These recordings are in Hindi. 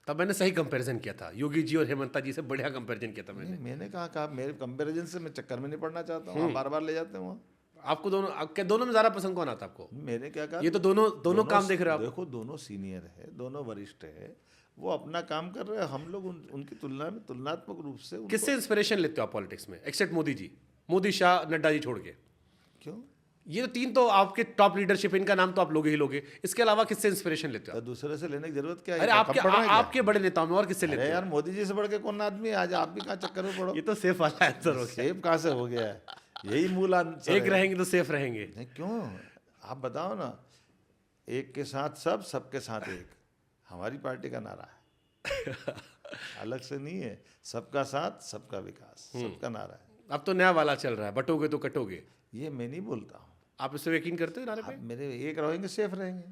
तब मैंने सही कंपैरिजन किया था, योगी जी और हेमंता जी से बढ़िया कंपैरिजन किया था मैंने। मैंने कहा मेरे कंपैरिजन से मैं चक्कर में नहीं पड़ना चाहता हूँ, बार बार ले जाते हैं वहाँ। आपको दोनों में ज्यादा पसंद कौन आता आपको? मैंने क्या कहा, ये तो दोनों काम देख रहे हो आप। देखो दोनों सीनियर है, दोनों वरिष्ठ है, वो अपना काम कर रहे हैं, हम लोग उनकी तुलना में तुलनात्मक रूप से किससे इंस्पिरेशन लेते हो आप पॉलिटिक्स में, एक्सेप्ट मोदी जी, मोदी, शाह, नड्डा जी छोड़ के? क्यों? ये तीन तो आपके टॉप लीडरशिप, इनका नाम तो आप लोगे ही लोगे, इसके अलावा किससे इंस्पिरेशन लेते हो तो आप? दूसरे से लेने की जरूरत क्या है? अरे आपके बड़े नेताओं में और किससे लेते अरे हो? यार मोदी जी से बढ़ के कौन आदमी है? आज आप भी कहाँ चक्कर में पड़ो। ये तो सेफ वाला आंसर हो गया। सेफ कहाँ से हो गया है? यही मूल आंसर एक है। रहेंगे तो सेफ रहेंगे। नहीं क्यों, आप बताओ ना। एक के साथ सब, सबके साथ एक, हमारी पार्टी का नारा है। अलग से नहीं है, सबका साथ सबका विकास, सबका नारा है। अब तो नया वाला चल रहा है, बटोगे तो कटोगे। ये मैं नहीं बोलता हूँ, आप इससे यकीन करते हो नारे पे? आप मेरे एक रहेंगे सेफ रहेंगे।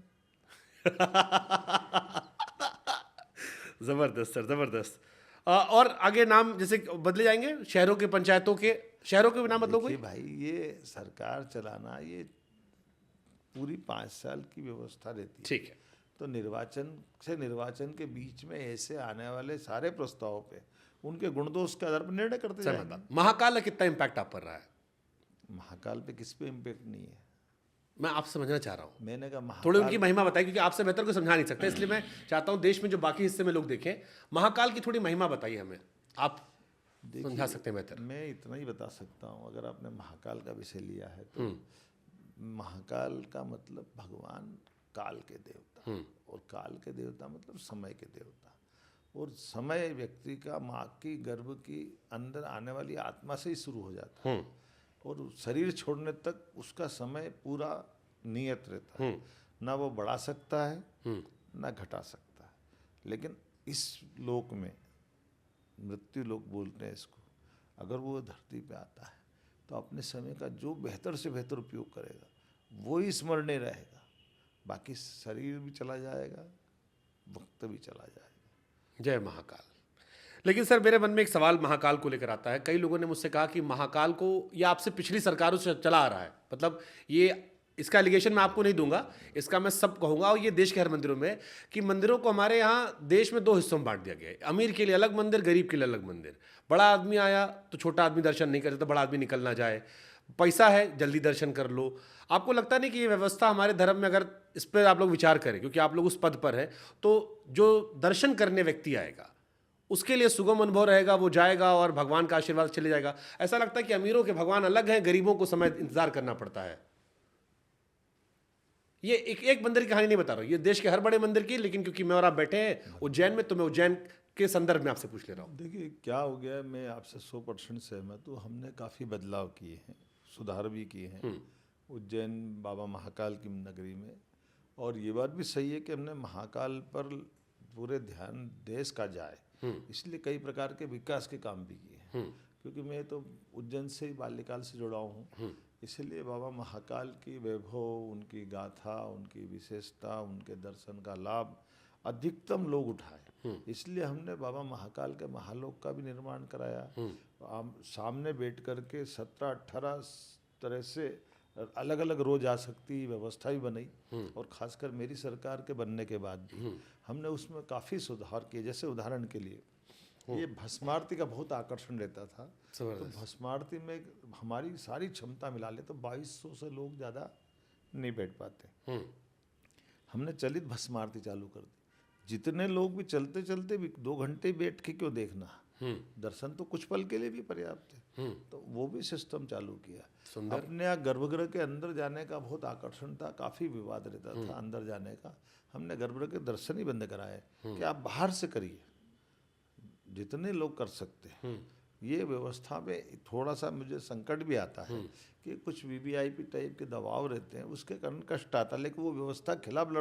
जबरदस्त सर, जबरदस्त। और आगे नाम जैसे बदले जाएंगे, शहरों के, पंचायतों के, शहरों के भी नाम बदलोगे? देखिए भाई, ये सरकार चलाना ये पूरी 5 साल की व्यवस्था रहती है। ठीक है। तो निर्वाचन के बीच में ऐसे आने वाले सारे प्रस्तावों पे उनके गुण दोष के आधार पर निर्णय करते जाएंगे। महाकाल का कितना इम्पैक्ट आप पर रहा है? महाकाल पे किस पे इम्पैक्ट नहीं है, मैं आप समझना चाह रहा हूँ। मैंने कहा थोड़ी उनकी महिमा बताइए, क्योंकि आपसे बेहतर को समझा नहीं सकते, इसलिए मैं चाहता हूँ देश में जो बाकी हिस्से में लोग देखें, महाकाल की थोड़ी महिमा बताइए हमें, आप समझा सकते हैं बेहतर। मैं इतना ही बता सकता हूँ, अगर आपने महाकाल का विषय लिया है तो महाकाल का मतलब भगवान काल के देवता, और काल के देवता मतलब समय के देवता, और समय व्यक्ति का माँ की गर्भ की अंदर आने वाली आत्मा से ही शुरू हो जाता है, और शरीर छोड़ने तक उसका समय पूरा नियत रहता है। ना वो बढ़ा सकता है ना घटा सकता है। लेकिन इस लोक में, मृत्यु लोक बोलते हैं इसको, अगर वो धरती पे आता है तो अपने समय का जो बेहतर से बेहतर उपयोग करेगा वो ही स्मरणीय रहेगा। बाकी शरीर भी चला जाएगा, वक्त भी चला जाएगा। जय महाकाल। लेकिन सर मेरे मन में एक सवाल महाकाल को लेकर आता है। कई लोगों ने मुझसे कहा कि महाकाल को ये आपसे पिछली सरकारों से चला आ रहा है, मतलब ये, इसका एलिगेशन मैं आपको नहीं दूंगा, इसका मैं सब कहूंगा, और ये देश के हर मंदिरों में, कि मंदिरों को हमारे यहाँ देश में 2 हिस्सों में बांट दिया गया है। अमीर के लिए अलग मंदिर, गरीब के लिए अलग मंदिर। बड़ा आदमी आया तो छोटा आदमी दर्शन नहीं करे तो बड़ा आदमी निकल ना जाए, पैसा है जल्दी दर्शन कर लो। आपको लगता नहीं कि ये व्यवस्था हमारे धर्म में, अगर इस पर आप लोग विचार करें, क्योंकि आप लोग उस पद पर है, तो जो दर्शन करने व्यक्ति आएगा उसके लिए सुगम अनुभव रहेगा, वो जाएगा और भगवान का आशीर्वाद चले जाएगा? ऐसा लगता है कि अमीरों के भगवान अलग हैं, गरीबों को समय इंतजार करना पड़ता है। ये एक मंदिर की कहानी नहीं बता रहा हूं, ये देश के हर बड़े मंदिर की, लेकिन क्योंकि मैं और आप बैठे हैं उज्जैन में, तो मैं उज्जैन के संदर्भ में आपसे पूछ ले रहा हूँ। देखिए क्या हो गया, मैं आपसे 100% सहमत हूँ। हमने काफ़ी बदलाव किए हैं, सुधार भी किए हैं उज्जैन बाबा महाकाल की नगरी में। और ये बात भी सही है कि हमने महाकाल पर पूरे ध्यान देश का जाए, इसलिए कई प्रकार के विकास के काम भी किए हैं। क्योंकि मैं तो उज्जैन से ही बाल्यकाल से जुड़ा हूँ, इसलिए बाबा महाकाल की वैभव, उनकी गाथा, उनकी विशेषता, उनके दर्शन का लाभ अधिकतम लोग उठाए। इसलिए हमने बाबा महाकाल के महालोक का भी निर्माण कराया। सामने बैठ करके 17-18 तरह से अलग अलग रोज आ सकती व्यवस्था भी बनाई। और खासकर मेरी सरकार के बनने के बाद भी हमने उसमें काफ़ी सुधार किए। जैसे उदाहरण के लिए ये भस्मारती का बहुत आकर्षण रहता था, तो भस्मारती में हमारी सारी क्षमता मिला ले तो 2200 से लोग ज़्यादा नहीं बैठ पाते। हमने चलित भस्मारती चालू कर दी, जितने लोग भी चलते चलते भी 2 घंटे बैठ के क्यों देखना, दर्शन तो कुछ पल के लिए भी पर्याप्त है। तो वो भी सिस्टम चालू किया। अपने यहाँ गर्भगृह के अंदर जाने का बहुत आकर्षण था, काफ़ी विवाद रहता था अंदर जाने का। हमने गर्भगृह के दर्शन ही बंद कराए कि आप बाहर से करिए, जितने लोग कर सकते हैं। ये व्यवस्था में थोड़ा सा मुझे संकट भी आता है कि कुछ वीवीआईपी टाइप के दबाव रहते हैं, उसके कारण कष्ट आता है, लेकिन वो व्यवस्था खिलाफ